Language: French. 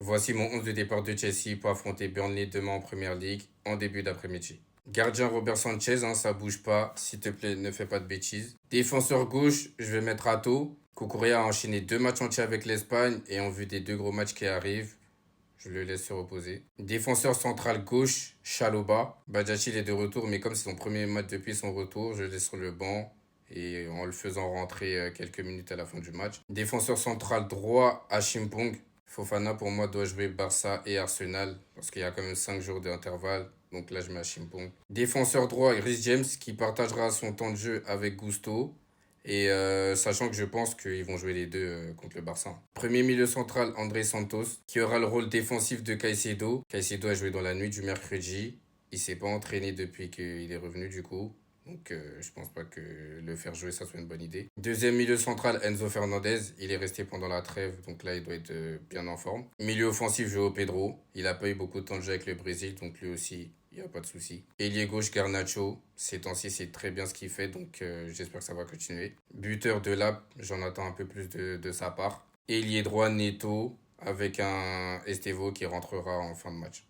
Voici mon 11 de départ de Chelsea pour affronter Burnley demain en Première League en début d'après-midi. Gardien Robert Sanchez, ça bouge pas. S'il te plaît, ne fais pas de bêtises. Défenseur gauche, je vais mettre Ato. Cucurella a enchaîné 2 matchs entiers avec l'Espagne et en vue des 2 gros matchs qui arrivent, je le laisse se reposer. Défenseur central gauche, Chaloba. Badiachil est de retour, mais comme c'est son premier match depuis son retour, je le laisse sur le banc et en le faisant rentrer quelques minutes à la fin du match. Défenseur central droit, Achimpong. Fofana, pour moi, doit jouer Barça et Arsenal parce qu'il y a quand même 5 jours d'intervalle. Donc là, je mets Achimpong. Défenseur droit, Rhys James qui partagera son temps de jeu avec Gusto. Et sachant que je pense qu'ils vont jouer les deux contre le Barça. Premier milieu central, André Santos, qui aura le rôle défensif de Caicedo. Caicedo a joué dans la nuit du mercredi. Il s'est pas entraîné depuis qu'il est revenu du coup. Donc je pense pas que le faire jouer, ça soit une bonne idée. Deuxième milieu central, Enzo Fernandez. Il est resté pendant la trêve, donc là, il doit être bien en forme. Milieu offensif, Joao Pedro. Il a pas eu beaucoup de temps de jeu avec le Brésil, donc lui aussi, il n'y a pas de souci. Ailier gauche, Garnacho. Ces temps-ci, c'est très bien ce qu'il fait, donc j'espère que ça va continuer. Buteur de Lap, j'en attends un peu plus de sa part. Ailier droit, Neto, avec un Estevo qui rentrera en fin de match.